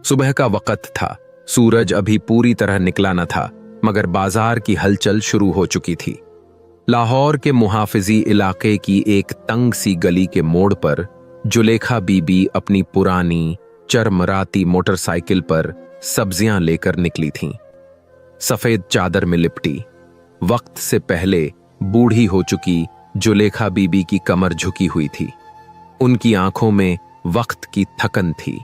सुबह का वक्त था। सूरज अभी पूरी तरह निकला न था, मगर बाजार की हलचल शुरू हो चुकी थी। लाहौर के मुहाफिजी इलाके की एक तंग सी गली के मोड़ पर जुलेखा बीबी अपनी पुरानी चरमराती मोटरसाइकिल पर सब्जियां लेकर निकली थीं। सफेद चादर में लिपटी, वक्त से पहले बूढ़ी हो चुकी जुलेखा बीबी की कमर झुकी हुई थी। उनकी आंखों में वक्त की थकन थी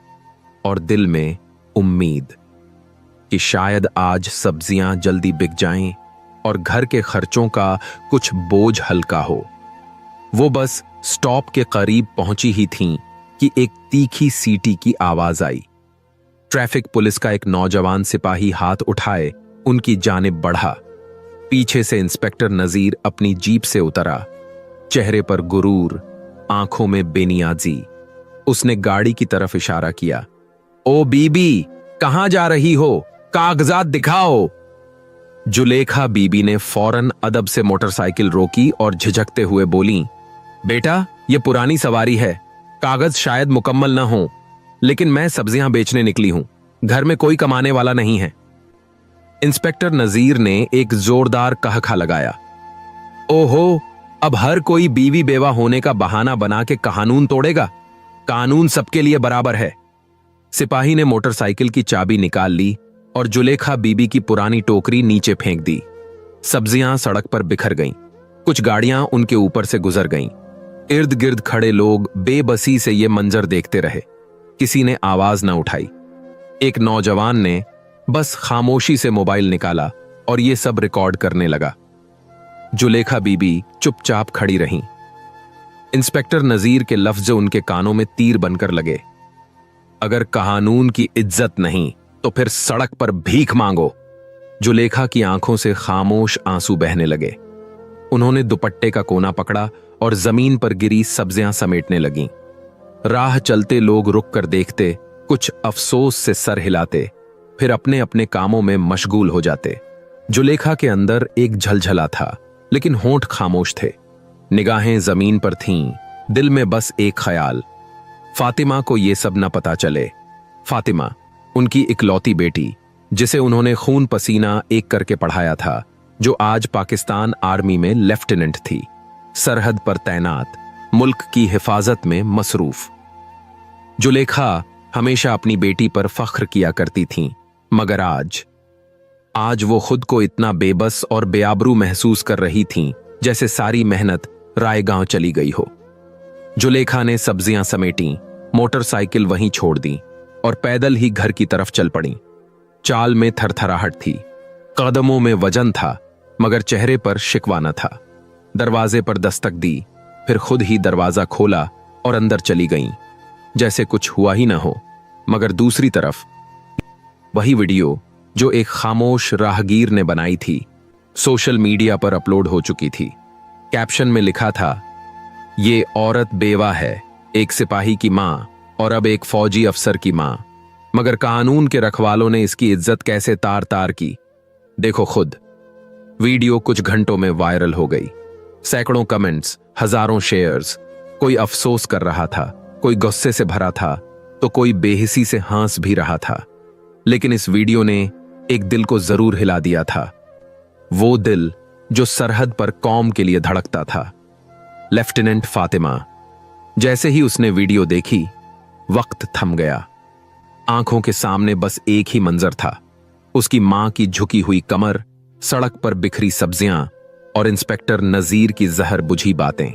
और दिल में उम्मीद कि शायद आज सब्जियां जल्दी बिक जाएं और घर के खर्चों का कुछ बोझ हल्का हो। वो बस स्टॉप के करीब पहुंची ही थीं कि एक तीखी सीटी की आवाज आई। ट्रैफिक पुलिस का एक नौजवान सिपाही हाथ उठाए उनकी जानिब बढ़ा। पीछे से इंस्पेक्टर नजीर अपनी जीप से उतरा, चेहरे पर गुरूर, आंखों में बेनियाजी। उसने गाड़ी की तरफ इशारा किया। ओ बीबी, कहां जा रही हो? कागजात दिखाओ। जुलेखा बीबी ने फौरन अदब से मोटरसाइकिल रोकी और झिझकते हुए बोली, बेटा, ये पुरानी सवारी है, कागज शायद मुकम्मल न हो, लेकिन मैं सब्जियां बेचने निकली हूं, घर में कोई कमाने वाला नहीं है। इंस्पेक्टर नजीर ने एक जोरदार कहखा लगाया। ओहो, अब हर कोई बीवी बेवा होने का बहाना बना के कानून तोड़ेगा। कानून सबके लिए बराबर है। सिपाही ने मोटरसाइकिल की चाबी निकाल ली और जुलेखा बीबी की पुरानी टोकरी नीचे फेंक दी। सब्जियां सड़क पर बिखर गईं। कुछ गाड़ियां उनके ऊपर से गुजर गईं। इर्द गिर्द खड़े लोग बेबसी से ये मंजर देखते रहे। किसी ने आवाज न उठाई। एक नौजवान ने बस खामोशी से मोबाइल निकाला और ये सब रिकॉर्ड करने लगा। जुलेखा बीबी चुपचाप खड़ी रहीं। इंस्पेक्टर नजीर के लफ्ज उनके कानों में तीर बनकर लगे। अगर कानून की इज्जत नहीं तो फिर सड़क पर भीख मांगो। जुलेखा की आंखों से खामोश आंसू बहने लगे। उन्होंने दुपट्टे का कोना पकड़ा और जमीन पर गिरी सब्जियां समेटने लगीं। राह चलते लोग रुक कर देखते, कुछ अफसोस से सर हिलाते, फिर अपने अपने कामों में मशगूल हो जाते। जुलेखा के अंदर एक झलझला था, लेकिन होंठ खामोश थे। निगाहें जमीन पर थीं, दिल में बस एक ख्याल, फातिमा को यह सब न पता चले। फातिमा, उनकी इकलौती बेटी, जिसे उन्होंने खून पसीना एक करके पढ़ाया था, जो आज पाकिस्तान आर्मी में लेफ्टिनेंट थी, सरहद पर तैनात, मुल्क की हिफाजत में मसरूफ। जुलेखा हमेशा अपनी बेटी पर फख्र किया करती थीं, मगर आज वो खुद को इतना बेबस और बेआबरू महसूस कर रही थीं जैसे सारी मेहनत रायगांव चली गई हो। जुलेखा ने सब्जियां समेटी, मोटरसाइकिल वहीं छोड़ दी और पैदल ही घर की तरफ चल पड़ी। चाल में थरथराहट थी, कदमों में वजन था, मगर चेहरे पर शिकवा न था। दरवाजे पर दस्तक दी, फिर खुद ही दरवाजा खोला और अंदर चली गईं, जैसे कुछ हुआ ही न हो। मगर दूसरी तरफ वही वीडियो जो एक खामोश राहगीर ने बनाई थी, सोशल मीडिया पर अपलोड हो चुकी थी। कैप्शन में लिखा था, ये औरत बेवा है, एक सिपाही की मां और अब एक फौजी अफसर की मां, मगर कानून के रखवालों ने इसकी इज्जत कैसे तार तार की, देखो खुद। वीडियो कुछ घंटों में वायरल हो गई। सैकड़ों कमेंट्स, हजारों शेयर्स। कोई अफसोस कर रहा था, कोई गुस्से से भरा था, तो कोई बेहिसी से हंस भी रहा था। लेकिन इस वीडियो ने एक दिल को जरूर हिला दिया था, वो दिल जो सरहद पर कौम के लिए धड़कता था। लेफ्टिनेंट फातिमा। जैसे ही उसने वीडियो देखी, वक्त थम गया। आंखों के सामने बस एक ही मंजर था, उसकी मां की झुकी हुई कमर, सड़क पर बिखरी सब्जियां और इंस्पेक्टर नजीर की जहर बुझी बातें।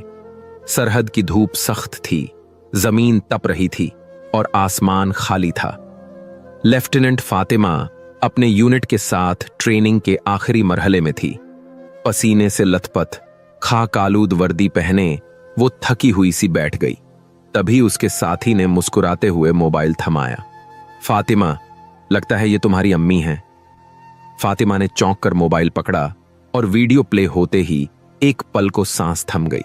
सरहद की धूप सख्त थी, जमीन तप रही थी और आसमान खाली था। लेफ्टिनेंट फातिमा अपने यूनिट के साथ ट्रेनिंग के आखिरी मरहले में थी। पसीने से लथपथ, खाक आलूद वर्दी पहने वो थकी हुई सी बैठ गई। तभी उसके साथी ने मुस्कुराते हुए मोबाइल थमाया। फातिमा, लगता है ये तुम्हारी अम्मी हैं। फातिमा ने चौंक कर मोबाइल पकड़ा और वीडियो प्ले होते ही एक पल को सांस थम गई।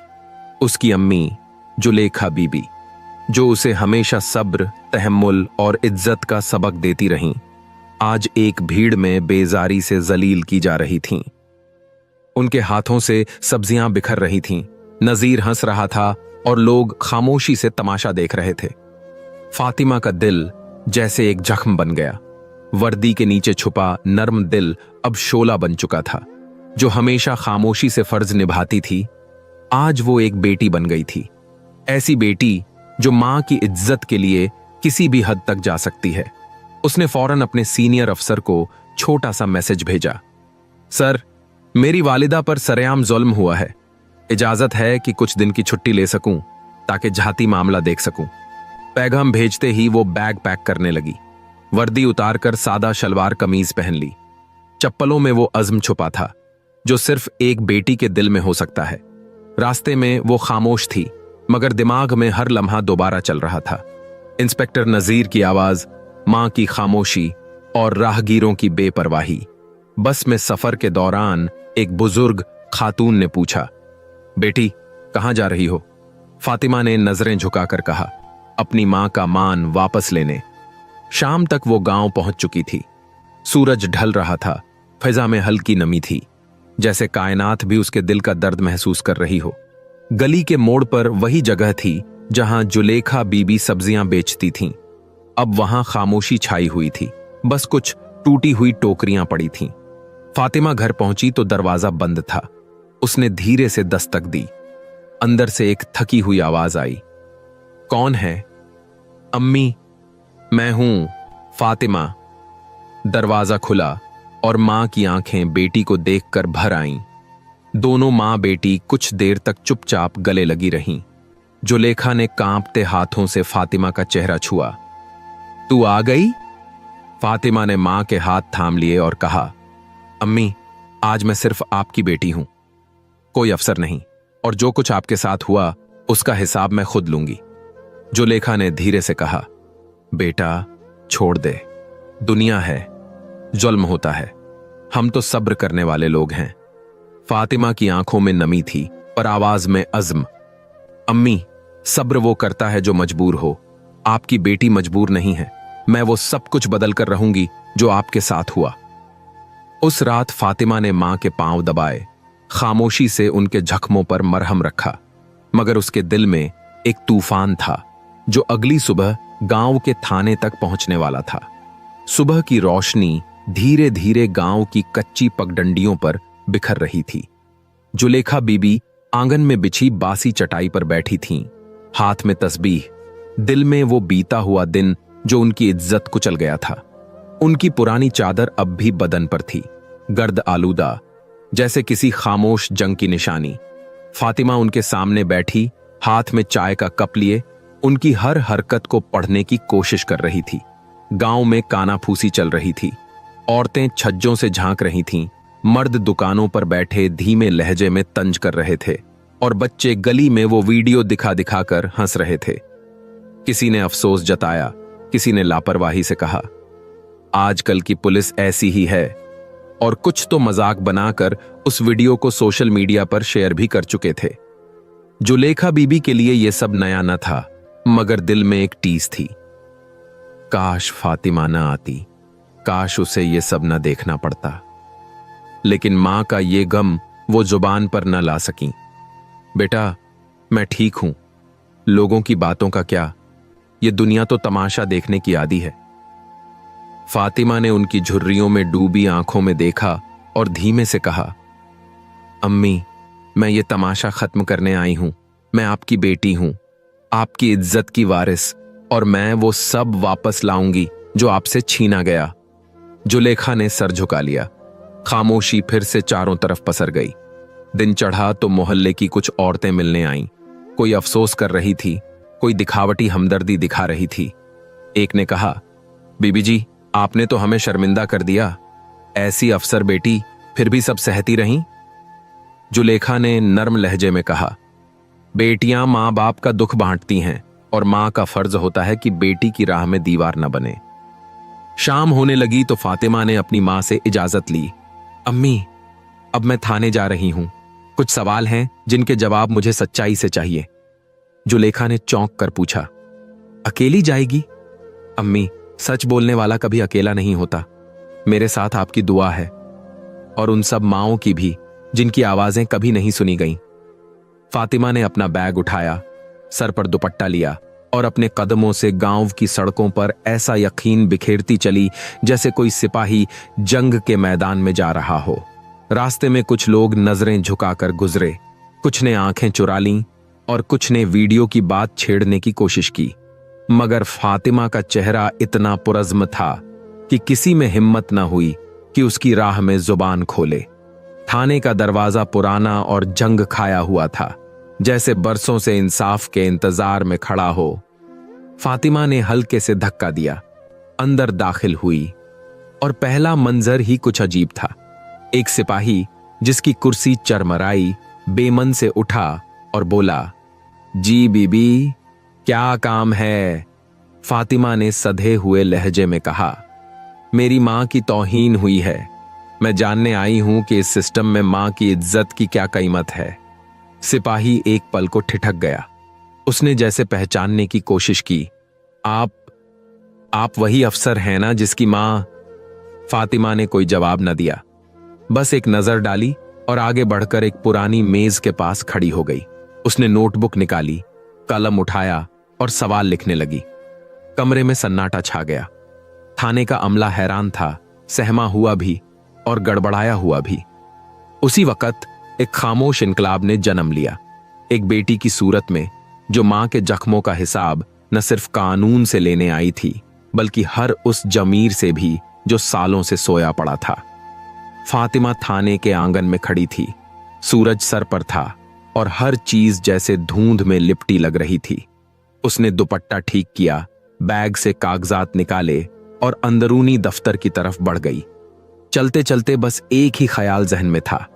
उसकी अम्मी जुलेखा बीबी, जो उसे हमेशा सब्र, तहम्मुल और इज्जत का सबक देती रहीं, आज एक भीड़ में बेजारी से जलील की जा रही थीं। उनके हाथों से सब्जियां बिखर रही थीं। नजीर हंस रहा था और लोग खामोशी से तमाशा देख रहे थे। फातिमा का दिल जैसे एक जख्म बन गया। वर्दी के नीचे छुपा नर्म दिल अब शोला बन चुका था। जो हमेशा खामोशी से फर्ज निभाती थी, आज वो एक बेटी बन गई थी। ऐसी बेटी जो मां की इज्जत के लिए किसी भी हद तक जा सकती है। उसने फौरन अपने सीनियर अफसर को छोटा सा मैसेज भेजा। सर, मेरी वालिदा पर सरेआम जुल्म हुआ है। इजाजत है कि कुछ दिन की छुट्टी ले सकूं ताकि जाती मामला देख सकूं। पैगाम भेजते ही वो बैग पैक करने लगी। वर्दी उतारकर सादा शलवार कमीज पहन ली। चप्पलों में वो अज़्म छुपा था जो सिर्फ एक बेटी के दिल में हो सकता है। रास्ते में वो खामोश थी, मगर दिमाग में हर लम्हा दोबारा चल रहा था। इंस्पेक्टर नजीर की आवाज, मां की खामोशी और राहगीरों की बेपरवाही। बस में सफर के दौरान एक बुजुर्ग खातून ने पूछा, बेटी कहां जा रही हो? फातिमा ने नजरें झुकाकर कहा, अपनी मां का मान वापस लेने। शाम तक वो गांव पहुंच चुकी थी। सूरज ढल रहा था। फिजा में हल्की नमी थी, जैसे कायनात भी उसके दिल का दर्द महसूस कर रही हो। गली के मोड़ पर वही जगह थी जहां जुलेखा बीबी सब्जियां बेचती थीं। अब वहां खामोशी छाई हुई थी, बस कुछ टूटी हुई टोकरियां पड़ी थीं। फातिमा घर पहुंची तो दरवाजा बंद था। उसने धीरे से दस्तक दी। अंदर से एक थकी हुई आवाज आई, कौन है? अम्मी, मैं हूं, फातिमा। दरवाजा खुला और मां की आंखें बेटी को देखकर भर आईं। दोनों मां बेटी कुछ देर तक चुपचाप गले लगी रहीं। जुलेखा ने कांपते हाथों से फातिमा का चेहरा छुआ। तू आ गई? फातिमा ने मां के हाथ थाम लिए और कहा, अम्मी, आज मैं सिर्फ आपकी बेटी हूं, कोई अफसर नहीं, और जो कुछ आपके साथ हुआ उसका हिसाब मैं खुद लूंगी। जुलेखा ने धीरे से कहा, बेटा छोड़ दे, दुनिया है, जुल्म होता है, हम तो सब्र करने वाले लोग हैं। फातिमा की आंखों में नमी थी पर आवाज में अज़्म। अम्मी, सब्र वो करता है जो मजबूर हो, आपकी बेटी मजबूर नहीं है। मैं वो सब कुछ बदल कर रहूंगी जो आपके साथ हुआ। उस रात फातिमा ने मां के पांव दबाए, खामोशी से उनके जख्मों पर मरहम रखा, मगर उसके दिल में एक तूफान था जो अगली सुबह गांव के थाने तक पहुंचने वाला था। सुबह की रोशनी धीरे धीरे गांव की कच्ची पगडंडियों पर बिखर रही थी। जुलेखा बीबी आंगन में बिछी बासी चटाई पर बैठी थीं, हाथ में तस्बीह, दिल में वो बीता हुआ दिन जो उनकी इज्जत कुचल गया था। उनकी पुरानी चादर अब भी बदन पर थी, गर्द आलूदा, जैसे किसी खामोश जंग की निशानी। फातिमा उनके सामने बैठी, हाथ में चाय का कप लिए, उनकी हर हरकत को पढ़ने की कोशिश कर रही थी। गांव में कानाफूसी चल रही थी। औरतें छज्जों से झांक रही थीं, मर्द दुकानों पर बैठे धीमे लहजे में तंज कर रहे थे, और बच्चे गली में वो वीडियो दिखा दिखाकर हंस रहे थे। किसी ने अफसोस जताया, किसी ने लापरवाही से कहा, आजकल की पुलिस ऐसी ही है, और कुछ तो मजाक बनाकर उस वीडियो को सोशल मीडिया पर शेयर भी कर चुके थे। जुलेखा बीबी के लिए यह सब नया न था, मगर दिल में एक टीस थी। काश फातिमा न आती, काश उसे यह सब न देखना पड़ता। लेकिन मां का ये गम वो जुबान पर न ला सकी। बेटा, मैं ठीक हूं, लोगों की बातों का क्या, ये दुनिया तो तमाशा देखने की आदी है। फातिमा ने उनकी झुर्रियों में डूबी आंखों में देखा और धीमे से कहा, अम्मी, मैं ये तमाशा खत्म करने आई हूं। मैं आपकी बेटी हूं, आपकी इज्जत की वारिस, और मैं वो सब वापस लाऊंगी जो आपसे छीना गया। जुलेखा ने सर झुका लिया। खामोशी फिर से चारों तरफ पसर गई। दिन चढ़ा तो मोहल्ले की कुछ औरतें मिलने आईं। कोई अफसोस कर रही थी, कोई दिखावटी हमदर्दी दिखा रही थी। एक ने कहा, बीबी जी, आपने तो हमें शर्मिंदा कर दिया। ऐसी अफसर बेटी फिर भी सब सहती रहीं। जुलेखा ने नर्म लहजे में कहा, बेटियां मां बाप का दुख बांटती हैं, और मां का फर्ज होता है कि बेटी की राह में दीवार न बने। शाम होने लगी तो फातिमा ने अपनी मां से इजाजत ली। अम्मी, अब मैं थाने जा रही हूं, कुछ सवाल हैं जिनके जवाब मुझे सच्चाई से चाहिए। जुलेखा ने चौंक कर पूछा, अकेली जाएगी? अम्मी, सच बोलने वाला कभी अकेला नहीं होता। मेरे साथ आपकी दुआ है, और उन सब माओं की भी जिनकी आवाजें कभी नहीं सुनी गईं। फातिमा ने अपना बैग उठाया, सर पर दुपट्टा लिया और अपने कदमों से गांव की सड़कों पर ऐसा यकीन बिखेरती चली जैसे कोई सिपाही जंग के मैदान में जा रहा हो। रास्ते में कुछ लोग नजरें झुकाकर गुजरे, कुछ ने आंखें चुरा लीं और कुछ ने वीडियो की बात छेड़ने की कोशिश की, मगर फातिमा का चेहरा इतना पुरज़्म था कि किसी में हिम्मत न हुई कि उसकी राह में जुबान खोले। थाने का दरवाजा पुराना और जंग खाया हुआ था, जैसे बरसों से इंसाफ के इंतजार में खड़ा हो। फातिमा ने हल्के से धक्का दिया, अंदर दाखिल हुई और पहला मंजर ही कुछ अजीब था। एक सिपाही जिसकी कुर्सी चरमराई बेमन से उठा और बोला, जी बीबी, क्या काम है? फातिमा ने सधे हुए लहजे में कहा, मेरी मां की तौहीन हुई है। मैं जानने आई हूं कि इस सिस्टम में मां की इज्जत की क्या कीमत है। सिपाही एक पल को ठिठक गया। उसने जैसे पहचानने की कोशिश की। आप वही अफसर हैं ना जिसकी मां? फातिमा ने कोई जवाब न दिया, बस एक नजर डाली और आगे बढ़कर एक पुरानी मेज के पास खड़ी हो गई। उसने नोटबुक निकाली, कलम उठाया और सवाल लिखने लगी। कमरे में सन्नाटा छा गया। थाने का अमला हैरान था, सहमा हुआ भी और गड़बड़ाया हुआ भी। उसी वक्त एक खामोश इनकलाब ने जन्म लिया, एक बेटी की सूरत में जो मां के जख्मों का हिसाब न सिर्फ कानून से लेने आई थी, बल्कि हर उस जमीर से भी जो सालों से सोया पड़ा था। फातिमा थाने के आंगन में खड़ी थी। सूरज सर पर था और हर चीज जैसे धुंध में लिपटी लग रही थी। उसने दुपट्टा ठीक किया, बैग से कागजात निकाले और अंदरूनी दफ्तर की तरफ बढ़ गई। चलते चलते बस एक ही ख्याल जहन में था,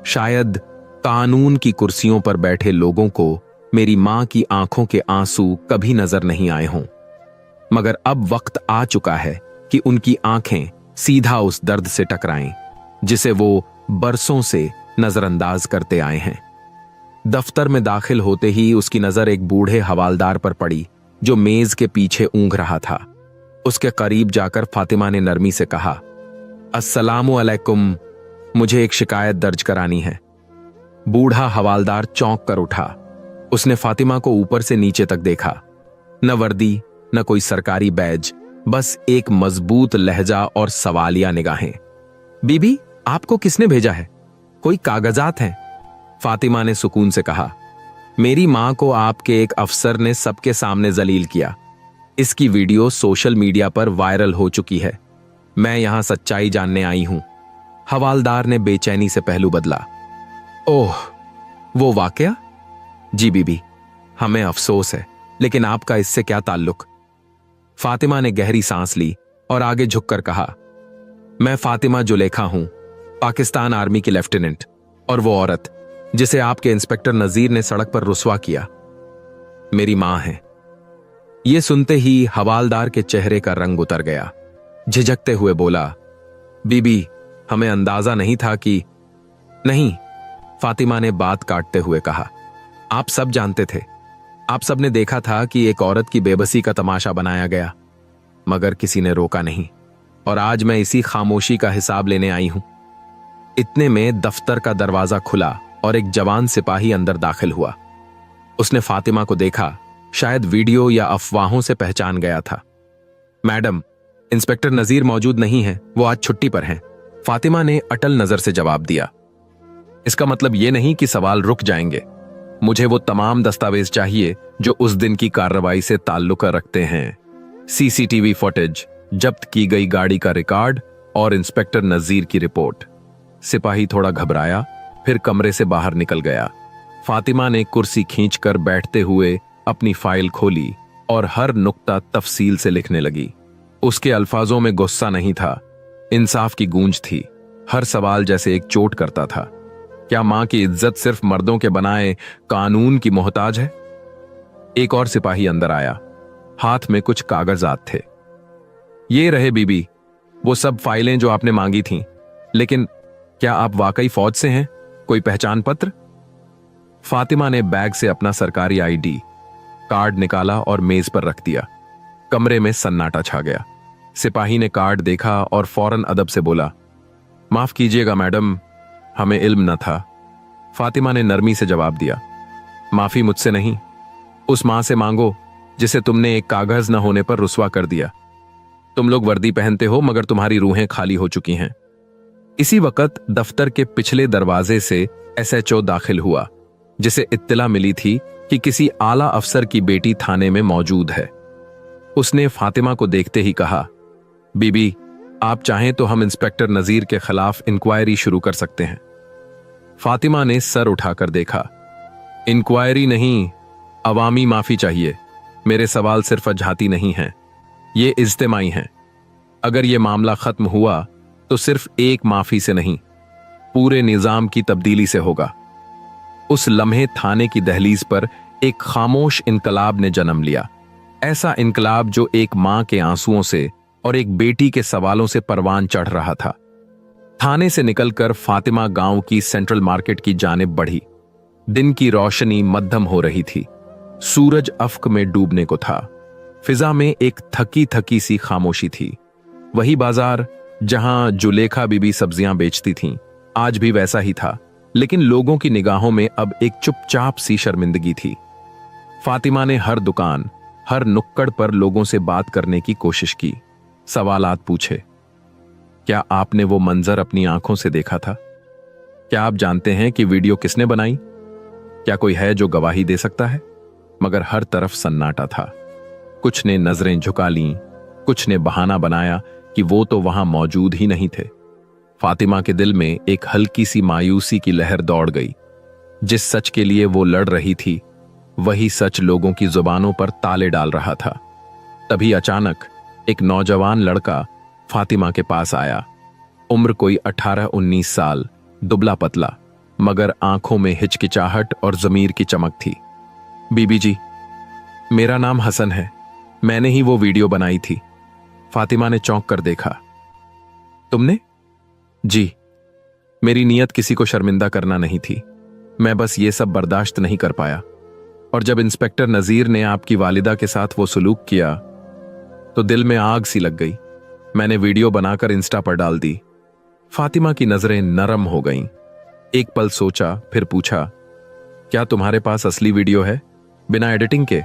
शायद कानून की कुर्सियों पर बैठे लोगों को मेरी मां की आंखों के आंसू कभी नजर नहीं आए हों, मगर अब वक्त आ चुका है कि उनकी आंखें सीधा उस दर्द से टकराएं जिसे वो बरसों से नजरअंदाज करते आए हैं। दफ्तर में दाखिल होते ही उसकी नजर एक बूढ़े हवालदार पर पड़ी जो मेज के पीछे ऊँघ रहा था। उसके करीब जाकर फातिमा ने नरमी से कहा, अस्सलामु अलैकुम, मुझे एक शिकायत दर्ज करानी है। बूढ़ा हवालदार चौंक कर उठा। उसने फातिमा को ऊपर से नीचे तक देखा। न वर्दी, न कोई सरकारी बैज, बस एक मजबूत लहजा और सवालिया निगाहें। बीबी, आपको किसने भेजा है? कोई कागजात हैं? फातिमा ने सुकून से कहा, मेरी मां को आपके एक अफसर ने सबके सामने जलील किया। इसकी वीडियो सोशल मीडिया पर वायरल हो चुकी है। मैं यहां सच्चाई जानने आई हूं। हवालदार ने बेचैनी से पहलू बदला। ओह, वो वाकया? जी बीबी, हमें अफसोस है, लेकिन आपका इससे क्या ताल्लुक? फातिमा ने गहरी सांस ली और आगे झुककर कहा, मैं फातिमा जुलेखा हूं, पाकिस्तान आर्मी की लेफ्टिनेंट, और वो औरत जिसे आपके इंस्पेक्टर नजीर ने सड़क पर रुस्वा किया मेरी मां है। यह सुनते ही हवालदार के चेहरे का रंग उतर गया। झिझकते हुए बोला, बीबी, हमें अंदाजा नहीं था कि। नहीं, फातिमा ने बात काटते हुए कहा, आप सब जानते थे। आप सब ने देखा था कि एक औरत की बेबसी का तमाशा बनाया गया, मगर किसी ने रोका नहीं, और आज मैं इसी खामोशी का हिसाब लेने आई हूं। इतने में दफ्तर का दरवाजा खुला और एक जवान सिपाही अंदर दाखिल हुआ। उसने फातिमा को देखा, शायद वीडियो या अफवाहों से पहचान गया था। मैडम, इंस्पेक्टर नजीर मौजूद नहीं है, वो आज छुट्टी पर हैं। फातिमा ने अटल नजर से जवाब दिया। इसका मतलब यह नहीं कि सवाल रुक जाएंगे। मुझे वो तमाम दस्तावेज चाहिए जो उस दिन की कार्रवाई से ताल्लुक रखते हैं। सीसीटीवी फुटेज, जब्त की गई गाड़ी का रिकॉर्ड और इंस्पेक्टर नजीर की रिपोर्ट। सिपाही थोड़ा घबराया, फिर कमरे से बाहर निकल गया। फातिमा ने कुर्सी खींचकर बैठते हुए अपनी फाइल खोली और हर नुक्ता तफसील से लिखने लगी। उसके अल्फाजों में गुस्सा नहीं था, इंसाफ की गूंज थी। हर सवाल जैसे एक चोट करता था। क्या मां की इज्जत सिर्फ मर्दों के बनाए कानून की मोहताज है? एक और सिपाही अंदर आया, हाथ में कुछ कागजात थे। ये रहे बीबी, वो सब फाइलें जो आपने मांगी थीं। लेकिन क्या आप वाकई फौज से हैं? कोई पहचान पत्र? फातिमा ने बैग से अपना सरकारी आईडी कार्ड निकाला और मेज पर रख दिया। कमरे में सन्नाटा छा गया। सिपाही ने कार्ड देखा और फौरन अदब से बोला, माफ कीजिएगा मैडम, हमें इल्म न था। फातिमा ने नरमी से जवाब दिया, माफी मुझसे नहीं, उस मां से मांगो जिसे तुमने एक कागज न होने पर रुस्वा कर दिया। तुम लोग वर्दी पहनते हो मगर तुम्हारी रूहें खाली हो चुकी हैं। इसी वक्त दफ्तर के पिछले दरवाजे से एसएचओ दाखिल हुआ, जिसे इत्तला मिली थी कि किसी आला अफसर की बेटी थाने में मौजूद है। उसने फातिमा को देखते ही कहा, बीबी, आप चाहें तो हम इंस्पेक्टर नजीर के खिलाफ इंक्वायरी शुरू कर सकते हैं। फातिमा ने सर उठाकर देखा। इंक्वायरी नहीं, अवामी माफी चाहिए। मेरे सवाल सिर्फ अजहाती नहीं हैं, ये इज्तिमाई हैं। अगर ये मामला खत्म हुआ तो सिर्फ एक माफी से नहीं, पूरे निजाम की तब्दीली से होगा। उस लम्हे थाने की दहलीज पर एक खामोश इनकलाब ने जन्म लिया। ऐसा इनकलाब जो एक मां के आंसुओं से और एक बेटी के सवालों से परवान चढ़ रहा था। थाने से निकलकर फातिमा गांव की सेंट्रल मार्केट की जानिब बढ़ी। दिन की रोशनी मध्यम हो रही थी। सूरज अफ्क में डूबने को था। फिजा में एक थकी थकी सी खामोशी थी। वही बाजार जहां जुलेखा बीबी सब्जियां बेचती थीं, आज भी वैसा ही था, लेकिन लोगों की निगाहों में अब एक चुपचाप सी शर्मिंदगी थी। फातिमा ने हर दुकान, हर नुक्कड़ पर लोगों से बात करने की कोशिश की, सवालात पूछे। क्या आपने वो मंजर अपनी आंखों से देखा था? क्या आप जानते हैं कि वीडियो किसने बनाई? क्या कोई है जो गवाही दे सकता है? मगर हर तरफ सन्नाटा था। कुछ ने नजरें झुका लीं, कुछ ने बहाना बनाया कि वो तो वहां मौजूद ही नहीं थे। फातिमा के दिल में एक हल्की सी मायूसी की लहर दौड़ गई। जिस सच के लिए वो लड़ रही थी, वही सच लोगों की जुबानों पर ताले डाल रहा था। तभी अचानक एक नौजवान लड़का फातिमा के पास आया। उम्र कोई 18-19 साल, दुबला पतला, मगर आंखों में हिचकिचाहट और जमीर की चमक थी। बीबी जी, मेरा नाम हसन है, मैंने ही वो वीडियो बनाई थी। फातिमा ने चौंक कर देखा। तुमने? जी, मेरी नीयत किसी को शर्मिंदा करना नहीं थी, मैं बस ये सब बर्दाश्त नहीं कर पाया। और जब इंस्पेक्टर नजीर ने आपकी वालिदा के साथ वो सलूक किया तो दिल में आग सी लग गई। मैंने वीडियो बनाकर इंस्टा पर डाल दी। फातिमा की नजरें नरम हो गईं। एक पल सोचा, फिर पूछा, क्या तुम्हारे पास असली वीडियो है, बिना एडिटिंग के?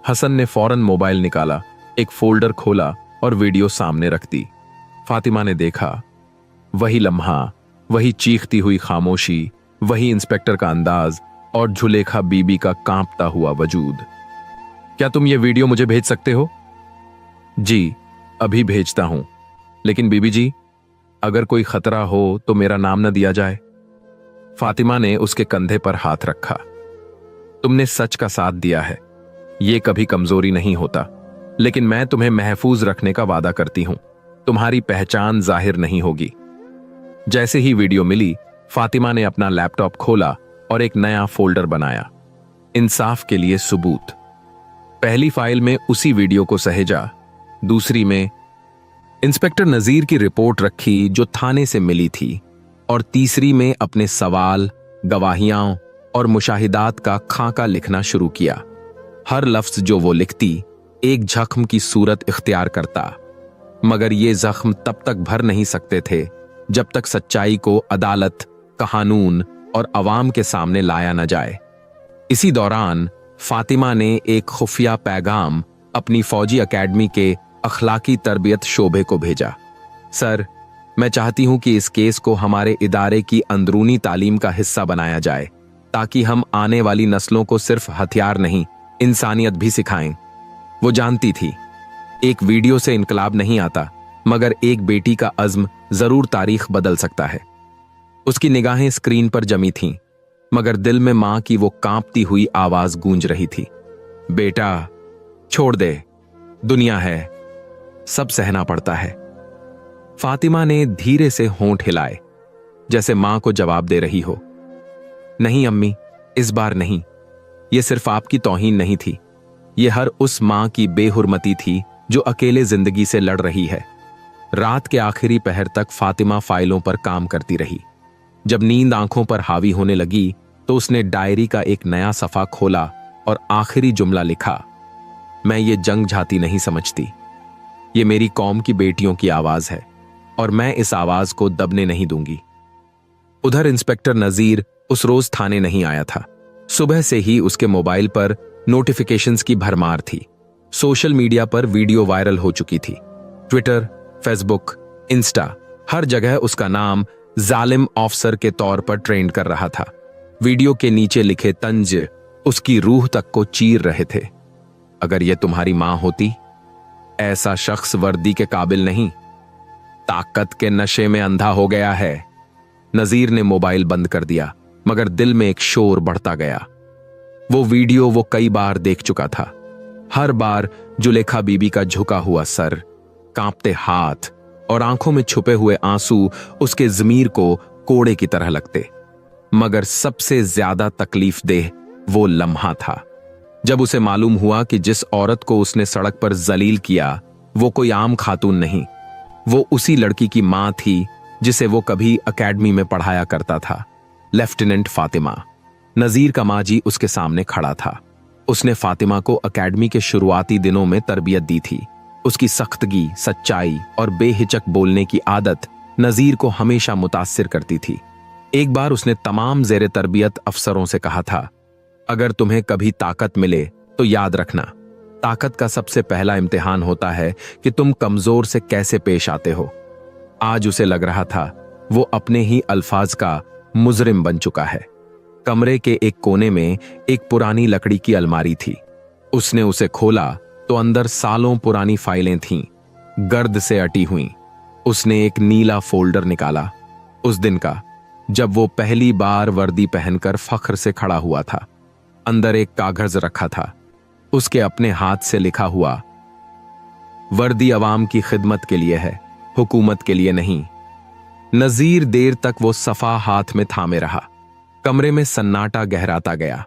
हसन ने फौरन मोबाइल निकाला, एक फोल्डर खोला और वीडियो सामने रख दी। फातिमा ने देखा, वही लम्हा, वही चीखती हुई खामोशी, वही इंस्पेक्टर का अंदाज और जुलेखा बीबी का कांपता हुआ वजूद। क्या तुम ये वीडियो मुझे भेज सकते हो? जी, अभी भेजता हूं, लेकिन बीबी जी, अगर कोई खतरा हो तो मेरा नाम न दिया जाए। फातिमा ने उसके कंधे पर हाथ रखा। तुमने सच का साथ दिया है, ये कभी कमजोरी नहीं होता, लेकिन मैं तुम्हें महफूज रखने का वादा करती हूं। तुम्हारी पहचान जाहिर नहीं होगी। जैसे ही वीडियो मिली, फातिमा ने अपना लैपटॉप खोला और एक नया फोल्डर बनाया, इंसाफ के लिए सबूत। पहली फाइल में उसी वीडियो को सहेजा, दूसरी में इंस्पेक्टर नजीर की रिपोर्ट रखी जो थाने से मिली थी, और तीसरी में अपने सवाल, गवाहियां और मुशाहिदात का खाका लिखना शुरू किया। हर लफ्ज जो वो लिखती एक जख्म की सूरत इख्तियार करता, मगर ये जख्म तब तक भर नहीं सकते थे जब तक सच्चाई को अदालत, कानून और अवाम के सामने लाया न जाए। इसी दौरान फातिमा ने एक खुफिया पैगाम अपनी फौजी एकेडमी के अखलाकी तरबियत शोबे को भेजा। सर, मैं चाहती हूं कि इस केस को हमारे इदारे की अंदरूनी तालीम का हिस्सा बनाया जाए, ताकि हम आने वाली नस्लों को सिर्फ हथियार नहीं, इंसानियत भी सिखाएं। वो जानती थी, एक वीडियो से इनकलाब नहीं आता, मगर एक बेटी का अज़्म जरूर तारीख बदल सकता है। उसकी निगाहें स्क्रीन पर जमी थीं, मगर दिल में मां की वो कांपती हुई आवाज गूंज रही थी, बेटा, छोड़ दे, दुनिया है, सब सहना पड़ता है। फातिमा ने धीरे से होंठ हिलाए, जैसे मां को जवाब दे रही हो। नहीं अम्मी, इस बार नहीं। यह सिर्फ आपकी तौहीन नहीं थी, यह हर उस मां की बेहुरमती थी जो अकेले जिंदगी से लड़ रही है। रात के आखिरी पहर तक फातिमा फाइलों पर काम करती रही। जब नींद आंखों पर हावी होने लगी तो उसने डायरी का एक नया सफा खोला और आखिरी जुमला लिखा, मैं ये जंग झाती नहीं समझती, ये मेरी कौम की बेटियों की आवाज है और मैं इस आवाज को दबने नहीं दूंगी। उधर इंस्पेक्टर नजीर उस रोज थाने नहीं आया था। सुबह से ही उसके मोबाइल पर नोटिफिकेशंस की भरमार थी। सोशल मीडिया पर वीडियो वायरल हो चुकी थी। ट्विटर, फेसबुक, इंस्टा, हर जगह उसका नाम जालिम ऑफिसर के तौर पर ट्रेंड कर रहा था। वीडियो के नीचे लिखे तंज उसकी रूह तक को चीर रहे थे। अगर यह तुम्हारी मां होती, ऐसा शख्स वर्दी के काबिल नहीं, ताकत के नशे में अंधा हो गया है। नजीर ने मोबाइल बंद कर दिया, मगर दिल में एक शोर बढ़ता गया। वो वीडियो वो कई बार देख चुका था। हर बार जुलेखा बीबी का झुका हुआ सर, कांपते हाथ और आंखों में छुपे हुए आंसू उसके ज़मीर को कोड़े की तरह लगते। मगर सबसे ज्यादा तकलीफ देह वो लम्हा था जब उसे मालूम हुआ कि जिस औरत को उसने सड़क पर जलील किया वो कोई आम खातून नहीं, वो उसी लड़की की मां थी जिसे वो कभी एकेडमी में पढ़ाया करता था, लेफ्टिनेंट फातिमा। नजीर का माजी उसके सामने खड़ा था। उसने फातिमा को एकेडमी के शुरुआती दिनों में तरबियत दी थी। उसकी सख्तगी, सच्चाई और बेहिचक बोलने की आदत नजीर को हमेशा मुतासिर करती थी। एक बार उसने तमाम जेरे तरबियत अफसरों से कहा था, अगर तुम्हें कभी ताकत मिले तो याद रखना, ताकत का सबसे पहला इम्तिहान होता है कि तुम कमजोर से कैसे पेश आते हो। आज उसे लग रहा था वो अपने ही अल्फाज का मुजरिम बन चुका है। कमरे के एक कोने में एक पुरानी लकड़ी की अलमारी थी। उसने उसे खोला तो अंदर सालों पुरानी फाइलें थीं, गर्द से अटी हुई। उसने एक नीला फोल्डर निकाला, उस दिन का जब वो पहली बार वर्दी पहनकर फख्र से खड़ा हुआ था। अंदर एक कागज रखा था, उसके अपने हाथ से लिखा हुआ, वर्दी अवाम की खिदमत के लिए है, हुकूमत के लिए नहीं। नजीर देर तक वो सफा हाथ में थामे रहा। कमरे में सन्नाटा गहराता गया।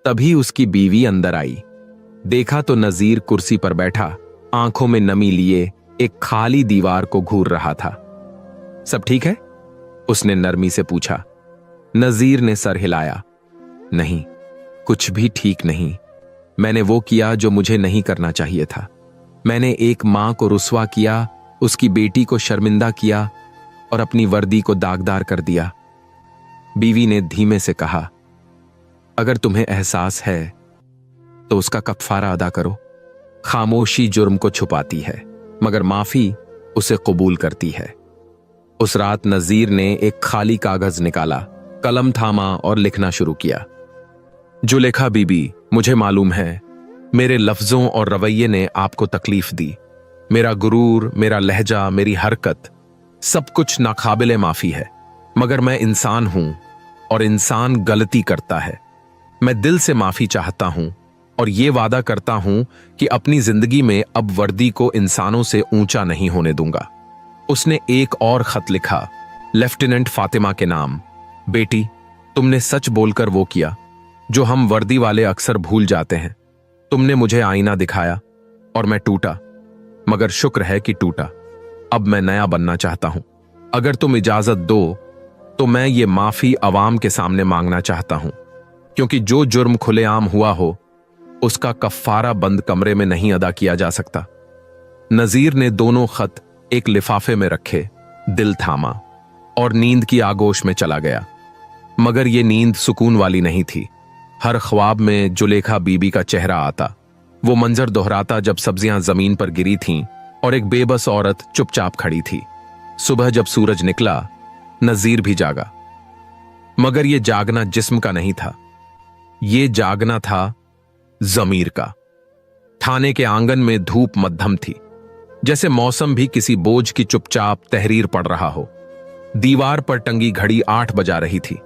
तभी उसकी बीवी अंदर आई। देखा तो नजीर कुर्सी पर बैठा, आंखों में नमी लिए एक खाली दीवार को घूर रहा था। सब ठीक है? उसने नरमी से पूछा। नजीर ने सर हिलाया। नहीं, कुछ भी ठीक नहीं। मैंने वो किया जो मुझे नहीं करना चाहिए था। मैंने एक मां को रुस्वा किया, उसकी बेटी को शर्मिंदा किया और अपनी वर्दी को दागदार कर दिया। बीवी ने धीमे से कहा, अगर तुम्हें एहसास है तो उसका कफारा अदा करो। खामोशी जुर्म को छुपाती है, मगर माफी उसे कबूल करती है। उस रात नजीर ने एक खाली कागज निकाला, कलम थामा और लिखना शुरू किया। जुलेखा बीबी, मुझे मालूम है मेरे लफ्जों और रवैये ने आपको तकलीफ दी। मेरा गुरूर, मेरा लहजा, मेरी हरकत, सब कुछ नाकाबिले माफी है। मगर मैं इंसान हूं और इंसान गलती करता है। मैं दिल से माफी चाहता हूं और ये वादा करता हूं कि अपनी जिंदगी में अब वर्दी को इंसानों से ऊंचा नहीं होने दूंगा। उसने एक और खत लिखा, लेफ्टिनेंट फातिमा के नाम। बेटी, तुमने सच बोलकर वो किया जो हम वर्दी वाले अक्सर भूल जाते हैं। तुमने मुझे आईना दिखाया और मैं टूटा, मगर शुक्र है कि टूटा। अब मैं नया बनना चाहता हूं। अगर तुम इजाजत दो तो मैं ये माफी अवाम के सामने मांगना चाहता हूं, क्योंकि जो जुर्म खुलेआम हुआ हो उसका कफ्फारा बंद कमरे में नहीं अदा किया जा सकता। नजीर ने दोनों खत एक लिफाफे में रखे, दिल थामा और नींद की आगोश में चला गया। मगर यह नींद सुकून वाली नहीं थी। हर ख्वाब में जुलेखा बीबी का चेहरा आता। वो मंजर दोहराता जब सब्जियां जमीन पर गिरी थीं और एक बेबस औरत चुपचाप खड़ी थी। सुबह जब सूरज निकला, नजीर भी जागा, मगर यह जागना जिस्म का नहीं था, यह जागना था जमीर का। थाने के आंगन में धूप मध्यम थी, जैसे मौसम भी किसी बोझ की चुपचाप तहरीर पढ़ रहा हो। दीवार पर टंगी घड़ी 8 बजा रही थी।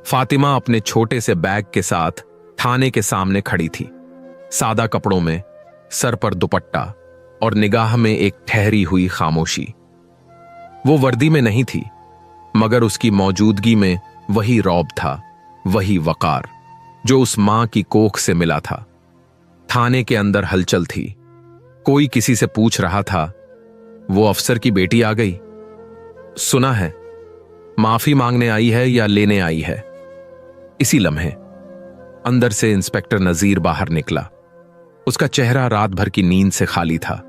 फातिमा अपने छोटे से बैग के साथ थाने के सामने खड़ी थी, सादा कपड़ों में, सर पर दुपट्टा और निगाह में एक ठहरी हुई खामोशी। वो वर्दी में नहीं थी, मगर उसकी मौजूदगी में वही रौब था, वही वकार जो उस मां की कोख से मिला था। थाने के अंदर हलचल थी। कोई किसी से पूछ रहा था, वो अफसर की बेटी आ गई? सुना है माफी मांगने आई है या लेने आई है? इसी लम्हे अंदर से इंस्पेक्टर नजीर बाहर निकला। उसका चेहरा रात भर की नींद से खाली था।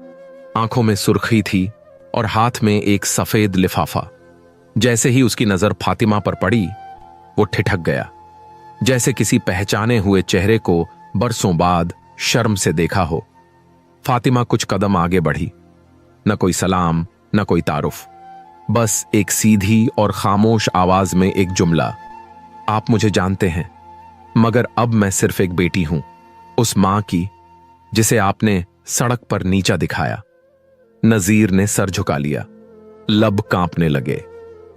आंखों में सुर्खी थी और हाथ में एक सफेद लिफाफा। जैसे ही उसकी नजर फातिमा पर पड़ी, वो ठिठक गया, जैसे किसी पहचाने हुए चेहरे को बरसों बाद शर्म से देखा हो। फातिमा कुछ कदम आगे बढ़ी। न कोई सलाम, न कोई तारुफ, बस एक सीधी और खामोश आवाज में एक जुमला, आप मुझे जानते हैं, मगर अब मैं सिर्फ एक बेटी हूं, उस मां की जिसे आपने सड़क पर नीचा दिखाया। नजीर ने सर झुका लिया, लब कांपने लगे।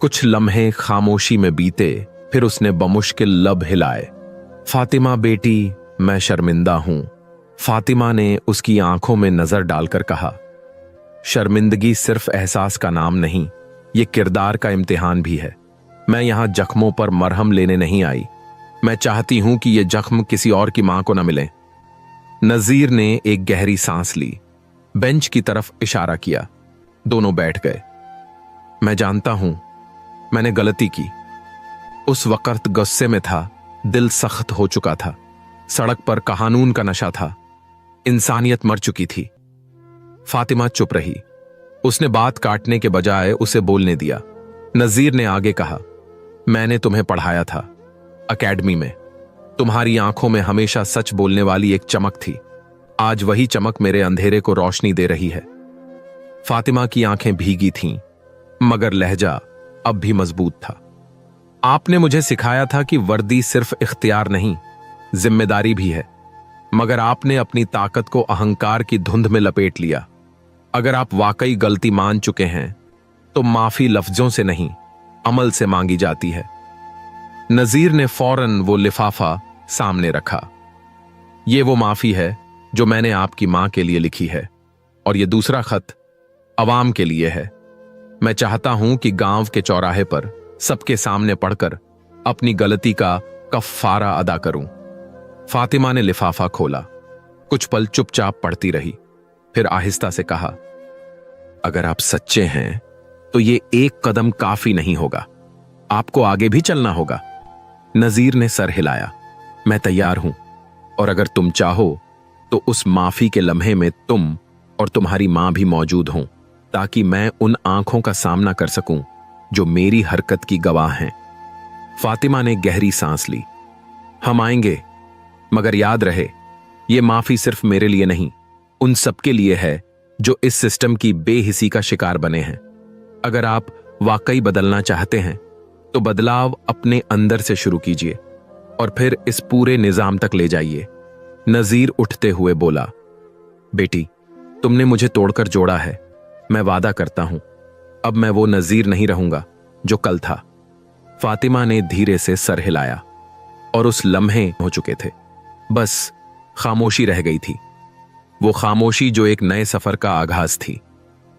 कुछ लम्हे खामोशी में बीते, फिर उसने बमुश्किल लब हिलाए। फातिमा बेटी, मैं शर्मिंदा हूं। फातिमा ने उसकी आंखों में नजर डालकर कहा, शर्मिंदगी सिर्फ एहसास का नाम नहीं, ये किरदार का इम्तिहान भी है। मैं यहां जख्मों पर मरहम लेने नहीं आई, मैं चाहती हूं कि ये जख्म किसी और की मां को न मिले। नजीर ने एक गहरी सांस ली, बेंच की तरफ इशारा किया। दोनों बैठ गए। मैं जानता हूं, मैंने गलती की। उस वक्त गुस्से में था, दिल सख्त हो चुका था। सड़क पर कानून का नशा था, इंसानियत मर चुकी थी। फातिमा चुप रही। उसने बात काटने के बजाय उसे बोलने दिया। नजीर ने आगे कहा, मैंने तुम्हें पढ़ाया था एकेडमी में। तुम्हारी आंखों में हमेशा सच बोलने वाली एक चमक थी। आज वही चमक मेरे अंधेरे को रोशनी दे रही है। फातिमा की आंखें भीगी थीं, मगर लहजा अब भी मजबूत था। आपने मुझे सिखाया था कि वर्दी सिर्फ इख्तियार नहीं, जिम्मेदारी भी है, मगर आपने अपनी ताकत को अहंकार की धुंध में लपेट लिया। अगर आप वाकई गलती मान चुके हैं तो माफी लफ्जों से नहीं, अमल से मांगी जाती है। नजीर ने फौरन वो लिफाफा सामने रखा। ये वो माफी है जो मैंने आपकी मां के लिए लिखी है, और ये दूसरा खत अवाम के लिए है। मैं चाहता हूं कि गांव के चौराहे पर सबके सामने पढ़कर अपनी गलती का कफ्फारा अदा करूं। फातिमा ने लिफाफा खोला, कुछ पल चुपचाप पढ़ती रही, फिर आहिस्ता से कहा, अगर आप सच्चे हैं तो ये एक कदम काफी नहीं होगा, आपको आगे भी चलना होगा। नजीर ने सर हिलाया, मैं तैयार हूं, और अगर तुम चाहो तो उस माफी के लम्हे में तुम और तुम्हारी मां भी मौजूद हों, ताकि मैं उन आंखों का सामना कर सकूं जो मेरी हरकत की गवाह हैं। फातिमा ने गहरी सांस ली। हम आएंगे, मगर याद रहे, ये माफी सिर्फ मेरे लिए नहीं, उन सबके लिए है जो इस सिस्टम की बेहिसी का शिकार बने हैं। अगर आप वाकई बदलना चाहते हैं तो बदलाव अपने अंदर से शुरू कीजिए और फिर इस पूरे निजाम तक ले जाइए। नजीर उठते हुए बोला, बेटी, तुमने मुझे तोड़कर जोड़ा है। मैं वादा करता हूं, अब मैं वो नजीर नहीं रहूंगा जो कल था। फातिमा ने धीरे से सर हिलाया, और उस लम्हे हो चुके थे। बस खामोशी रह गई थी, वो खामोशी जो एक नए सफर का आगाज थी।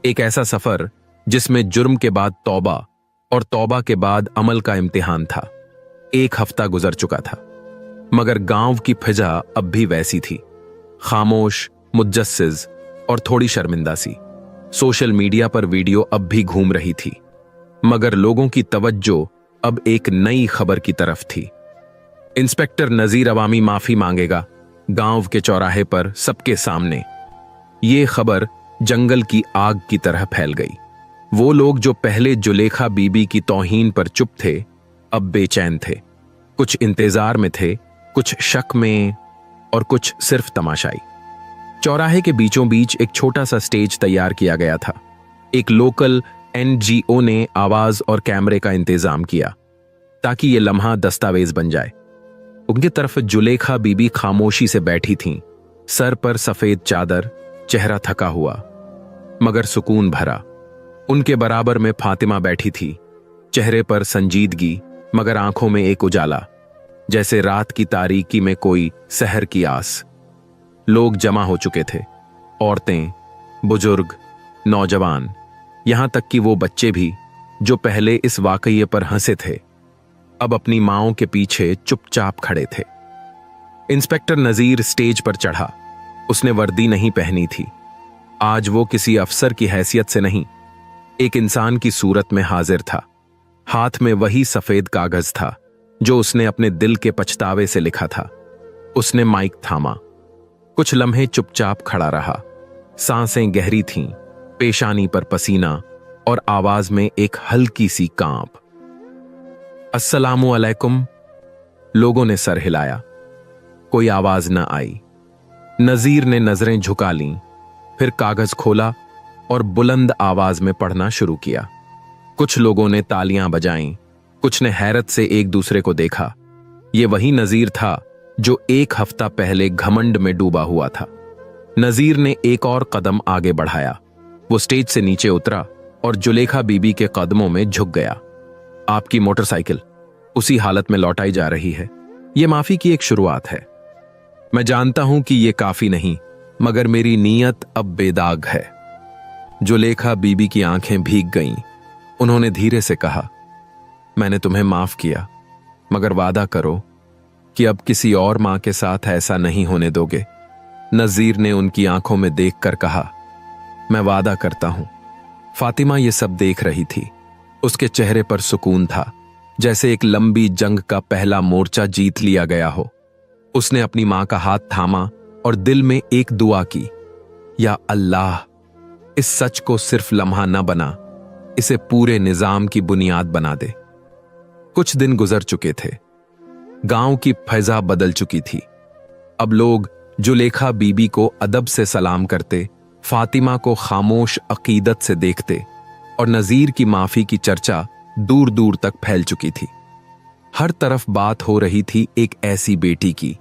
एक ऐसा सफर जिसमें जुर्म के बाद तौबा और तौबा के बाद अमल का इम्तिहान था। 1 हफ्ता गुजर चुका था, मगर गांव की फिजा अब भी वैसी थी, खामोश, मुज्जस्सिज और थोड़ी शर्मिंदा सी। सोशल मीडिया पर वीडियो अब भी घूम रही थी, मगर लोगों की तवज्जो अब एक नई खबर की तरफ थी। इंस्पेक्टर नजीर अवामी माफी मांगेगा, गांव के चौराहे पर सबके सामने। ये खबर जंगल की आग की तरह फैल गई। वो लोग जो पहले जुलेखा बीबी की तौहीन पर चुप थे, अब बेचैन थे। कुछ इंतजार में थे, कुछ शक में, और कुछ सिर्फ तमाशाई। चौराहे के बीचों बीच एक छोटा सा स्टेज तैयार किया गया था। एक लोकल NGO ने आवाज और कैमरे का इंतजाम किया ताकि ये लम्हा दस्तावेज बन जाए। उनकी तरफ जुलेखा बीबी खामोशी से बैठी थीं, सर पर सफेद चादर, चेहरा थका हुआ मगर सुकून भरा। उनके बराबर में फातिमा बैठी थी, चेहरे पर संजीदगी मगर आंखों में एक उजाला, जैसे रात की तारीकी में कोई सहर की आस। लोग जमा हो चुके थे, औरतें, बुजुर्ग, नौजवान, यहां तक कि वो बच्चे भी जो पहले इस वाकये पर हंसे थे, अब अपनी माओं के पीछे चुपचाप खड़े थे। इंस्पेक्टर नजीर स्टेज पर चढ़ा। उसने वर्दी नहीं पहनी थी। आज वो किसी अफसर की हैसियत से नहीं, एक इंसान की सूरत में हाजिर था। हाथ में वही सफेद कागज था जो उसने अपने दिल के पछतावे से लिखा था। उसने माइक थामा, कुछ लम्हे चुपचाप खड़ा रहा। सांसें गहरी थीं, पेशानी पर पसीना, और आवाज में एक हल्की सी कांप। अस्सलामु अलैकुम। लोगों ने सर हिलाया, कोई आवाज न आई। नजीर ने नजरें झुका लीं, फिर कागज खोला और बुलंद आवाज में पढ़ना शुरू किया। कुछ लोगों ने तालियां बजाईं, कुछ ने हैरत से एक दूसरे को देखा। ये वही नजीर था जो 1 हफ्ता पहले घमंड में डूबा हुआ था। नजीर ने एक और कदम आगे बढ़ाया। वो स्टेज से नीचे उतरा और जुलेखा बीबी के कदमों में झुक गया। आपकी मोटरसाइकिल उसी हालत में लौटाई जा रही है। यह माफी की एक शुरुआत है। मैं जानता हूं कि यह काफी नहीं, मगर मेरी नीयत अब बेदाग है। जुलेखा बीबी की आंखें भीग गईं। उन्होंने धीरे से कहा, मैंने तुम्हें माफ किया, मगर वादा करो कि अब किसी और मां के साथ ऐसा नहीं होने दोगे। नजीर ने उनकी आंखों में देखकर कहा, मैं वादा करता हूं। फातिमा ये सब देख रही थी। उसके चेहरे पर सुकून था, जैसे एक लंबी जंग का पहला मोर्चा जीत लिया गया हो। उसने अपनी मां का हाथ थामा और दिल में एक दुआ की, या अल्लाह, इस सच को सिर्फ लम्हा न बना, इसे पूरे निजाम की बुनियाद बना दे। कुछ दिन गुजर चुके थे। गांव की फैजा बदल चुकी थी। अब लोग जुलेखा बीबी को अदब से सलाम करते, फातिमा को खामोश अकीदत से देखते और नजीर की माफी की चर्चा दूर दूर तक फैल चुकी थी। हर तरफ बात हो रही थी एक ऐसी बेटी की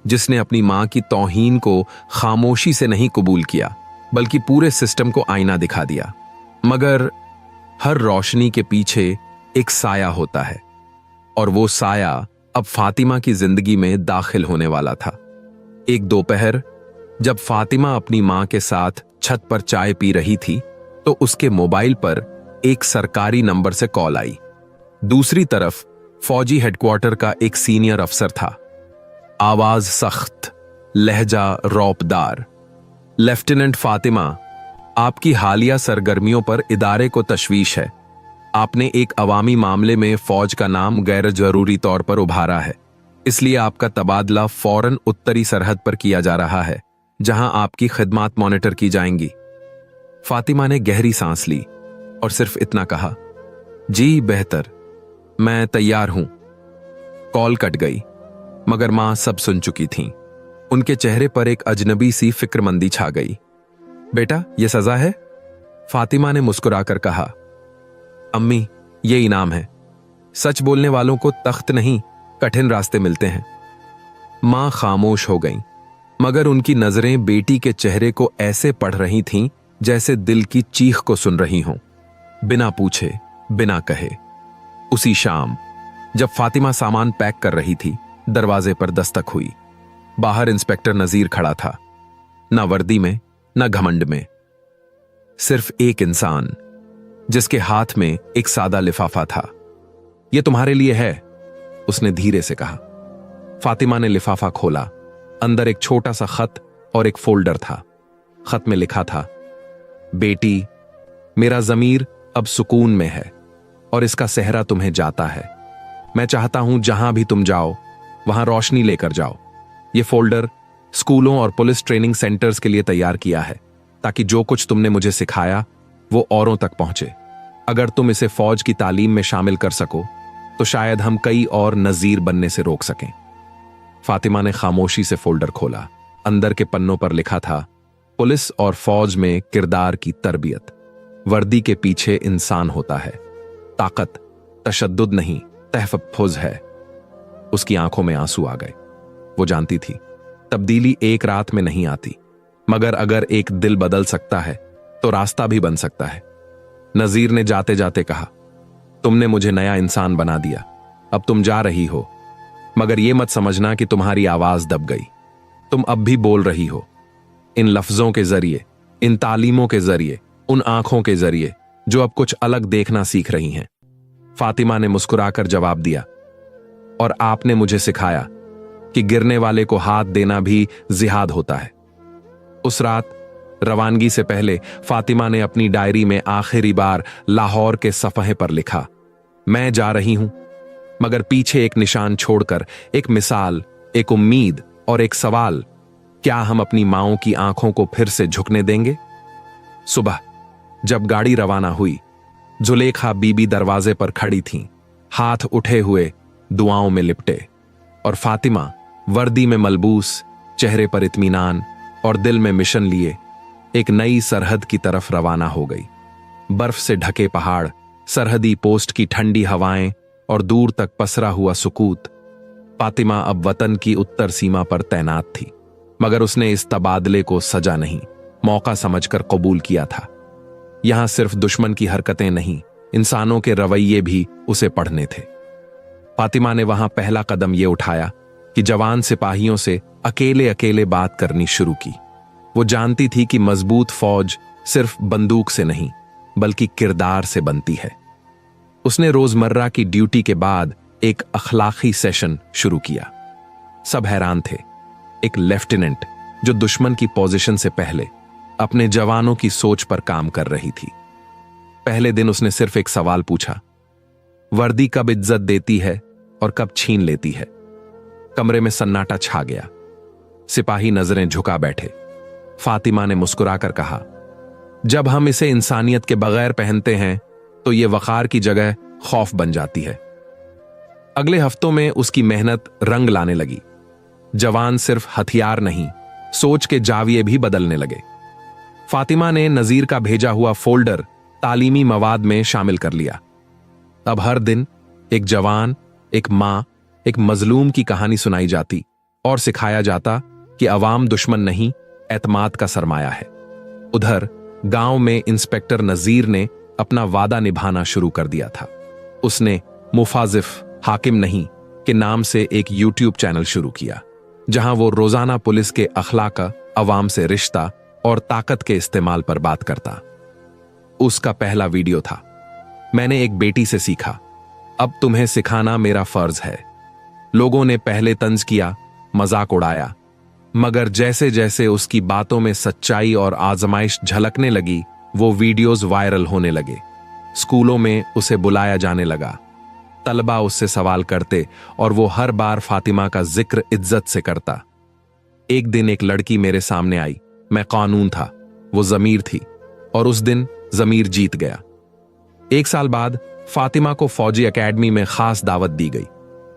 जिसने अपनी मां की तौहीन को खामोशी से नहीं कबूल किया, बल्कि पूरे सिस्टम को आईना दिखा दिया। मगर हर रोशनी के पीछे एक साया होता है, और वो साया अब फातिमा की जिंदगी में दाखिल होने वाला था। एक दोपहर जब फातिमा अपनी मां के साथ छत पर चाय पी रही थी, तो उसके मोबाइल पर एक सरकारी नंबर से कॉल आई। दूसरी तरफ फौजी हेडक्वार्टर का एक सीनियर अफसर था। आवाज सख्त, लहजा रौबदार। लेफ्टिनेंट फातिमा, आपकी हालिया सरगर्मियों पर इदारे को तशवीश है। आपने एक अवामी मामले में फौज का नाम गैर जरूरी तौर पर उभारा है, इसलिए आपका तबादला फौरन उत्तरी सरहद पर किया जा रहा है, जहां आपकी खिदमात मॉनिटर की जाएंगी। फातिमा ने गहरी सांस ली और सिर्फ इतना कहा, जी बेहतर, मैं तैयार हूं। कॉल कट गई, मगर मां सब सुन चुकी थीं। उनके चेहरे पर एक अजनबी सी फिक्रमंदी छा गई। बेटा, यह सजा है? फातिमा ने मुस्कुराकर कहा, अम्मी, ये इनाम है। सच बोलने वालों को तख्त नहीं, कठिन रास्ते मिलते हैं। मां खामोश हो गईं, मगर उनकी नजरें बेटी के चेहरे को ऐसे पढ़ रही थीं जैसे दिल की चीख को सुन रही हों। बिना पूछे, बिना कहे। उसी शाम जब फातिमा सामान पैक कर रही थी, दरवाजे पर दस्तक हुई। बाहर इंस्पेक्टर नजीर खड़ा था, ना वर्दी में, ना घमंड में। सिर्फ एक इंसान जिसके हाथ में एक सादा लिफाफा था। यह तुम्हारे लिए है, उसने धीरे से कहा। फातिमा ने लिफाफा खोला। अंदर एक छोटा सा खत और एक फोल्डर था। खत में लिखा था, बेटी, मेरा जमीर अब सुकून में है और इसका सेहरा तुम्हें जाता है। मैं चाहता हूं जहां भी तुम जाओ वहां रोशनी लेकर जाओ। यह फोल्डर स्कूलों और पुलिस ट्रेनिंग सेंटर्स के लिए तैयार किया है, ताकि जो कुछ तुमने मुझे सिखाया वो औरों तक पहुंचे। अगर तुम इसे फौज की तालीम में शामिल कर सको तो शायद हम कई और नजीर बनने से रोक सकें। फातिमा ने खामोशी से फोल्डर खोला। अंदर के पन्नों पर लिखा था, पुलिस और फौज में किरदार की तरबियत। वर्दी के पीछे इंसान होता है, ताकत तशद्दुद नहीं, तहफ़्फ़ुज़ है। उसकी आंखों में आंसू आ गए। वो जानती थी तब्दीली एक रात में नहीं आती, मगर अगर एक दिल बदल सकता है तो रास्ता भी बन सकता है। नजीर ने जाते जाते कहा, तुमने मुझे नया इंसान बना दिया। अब तुम जा रही हो, मगर यह मत समझना कि तुम्हारी आवाज दब गई। तुम अब भी बोल रही हो, इन लफ्जों के जरिए, इन तालीमों के जरिए, उन आंखों के जरिए जो अब कुछ अलग देखना सीख रही हैं। फातिमा ने मुस्कुराकर जवाब दिया, और आपने मुझे सिखाया कि गिरने वाले को हाथ देना भी जिहाद होता है। उस रात रवानगी से पहले फातिमा ने अपनी डायरी में आखिरी बार लाहौर के सफ़हे पर लिखा, मैं जा रही हूं, मगर पीछे एक निशान छोड़कर एक मिसाल, एक उम्मीद और एक सवाल, क्या हम अपनी माओं की आंखों को फिर से झुकने देंगे? सुबह जब गाड़ी रवाना हुई, जुलेखा बीबी दरवाजे पर खड़ी थीं, हाथ उठे हुए दुआओं में लिपटे, और फातिमा वर्दी में मलबूस, चेहरे पर इत्मीनान और दिल में मिशन लिए एक नई सरहद की तरफ रवाना हो गई। बर्फ से ढके पहाड़, सरहदी पोस्ट की ठंडी हवाएं और दूर तक पसरा हुआ सुकूत। फातिमा अब वतन की उत्तर सीमा पर तैनात थी, मगर उसने इस तबादले को सजा नहीं, मौका समझकर कबूल किया था। यहां सिर्फ दुश्मन की हरकतें नहीं, इंसानों के रवैये भी उसे पढ़ने थे। फातिमा ने वहां पहला कदम यह उठाया कि जवान सिपाहियों से अकेले अकेले बात करनी शुरू की। वो जानती थी कि मजबूत फौज सिर्फ बंदूक से नहीं, बल्कि किरदार से बनती है। उसने रोजमर्रा की ड्यूटी के बाद एक अखलाकी सेशन शुरू किया। सब हैरान थे। एक लेफ्टिनेंट जो दुश्मन की पोजीशन से पहले अपने जवानों की सोच पर काम कर रही थी। पहले दिन उसने सिर्फ एक सवाल पूछा, वर्दी कब इज्जत देती है और कब छीन लेती है? कमरे में सन्नाटा छा गया। सिपाही नजरें झुका बैठे। फातिमा ने मुस्कुराकर कहा, जब हम इसे इंसानियत के बगैर पहनते हैं तो यह वकार की जगह खौफ बन जाती है। अगले हफ्तों में उसकी मेहनत रंग लाने लगी। जवान सिर्फ हथियार नहीं, सोच के जाविये भी बदलने लगे। फातिमा ने नजीर का भेजा हुआ फोल्डर तालीमी मवाद में शामिल कर लिया। अब हर दिन एक जवान, एक मां, एक मजलूम की कहानी सुनाई जाती और सिखाया जाता कि अवाम दुश्मन नहीं, एतमाद का सरमाया है। उधर गांव में इंस्पेक्टर नजीर ने अपना वादा निभाना शुरू कर दिया था। उसने मुफाजिफ हाकिम नहीं के नाम से एक यूट्यूब चैनल शुरू किया, जहां वो रोजाना पुलिस के अखलाक, अवाम से रिश्ता और ताकत के इस्तेमाल पर बात करता। उसका पहला वीडियो था, मैंने एक बेटी से सीखा, अब तुम्हें सिखाना मेरा फर्ज है। लोगों ने पहले तंज किया, मजाक उड़ाया, मगर जैसे जैसे उसकी बातों में सच्चाई और आजमाइश झलकने लगी, वो वीडियोस वायरल होने लगे। स्कूलों में उसे बुलाया जाने लगा। तलबा उससे सवाल करते और वो हर बार फातिमा का जिक्र इज्जत से करता। एक दिन एक लड़की मेरे सामने आई। मैं कानून था, वो जमीर थी, और उस दिन जमीर जीत गया। 1 साल बाद फातिमा को फौजी एकेडमी में खास दावत दी गई।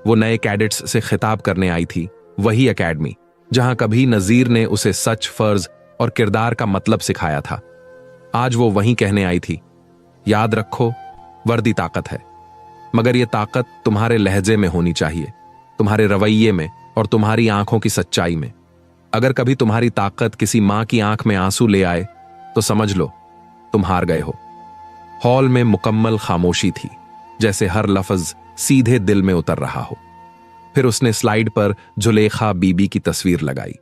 वो नए कैडेट्स से खिताब करने आई थी, वही एकेडमी जहां कभी नजीर ने उसे सच, फर्ज और किरदार का मतलब सिखाया था। आज वो वहीं कहने आई थी, याद रखो, वर्दी ताकत है, मगर यह ताकत तुम्हारे लहजे में होनी चाहिए, तुम्हारे रवैये में और तुम्हारी आंखों की सच्चाई में। अगर कभी तुम्हारी ताकत किसी मां की आंख में आंसू ले आए तो समझ लो तुम हार गए हो। हॉल में मुकम्मल खामोशी थी, जैसे हर लफ्ज सीधे दिल में उतर रहा हो। फिर उसने स्लाइड पर जुलेखा बीबी की तस्वीर लगाई,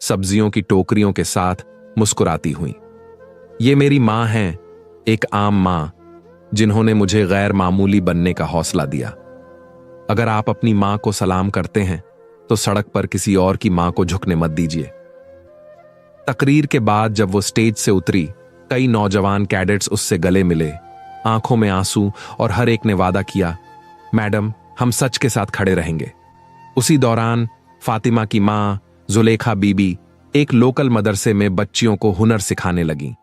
सब्जियों की टोकरियों के साथ मुस्कुराती हुई। ये मेरी मां हैं, एक आम मां, जिन्होंने मुझे गैर मामूली बनने का हौसला दिया। अगर आप अपनी मां को सलाम करते हैं तो सड़क पर किसी और की मां को झुकने मत दीजिए। तकरीर के बाद जब वो स्टेज से उतरी, कई नौजवान कैडेट्स उससे गले मिले, आंखों में आंसू, और हर एक ने वादा किया, मैडम हम सच के साथ खड़े रहेंगे। उसी दौरान फातिमा की मां जुलेखा बीबी एक लोकल मदरसे में बच्चियों को हुनर सिखाने लगी।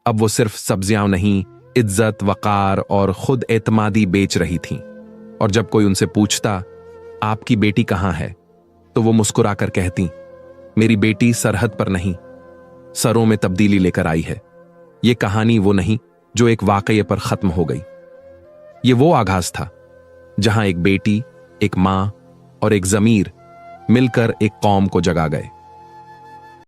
अब वो सिर्फ सब्जियां नहीं, इज्जत, वकार और खुद एतमादी बेच रही थीं। और जब कोई उनसे पूछता, आपकी बेटी कहां है, तो वो मुस्कुराकर कहती, मेरी बेटी सरहद पर नहीं, सरों में तब्दीली लेकर आई है। ये कहानी वो नहीं जो एक वाकये पर खत्म हो गई। ये वो आगाज था जहां एक बेटी, एक मां और एक जमीर मिलकर एक कौम को जगा गए।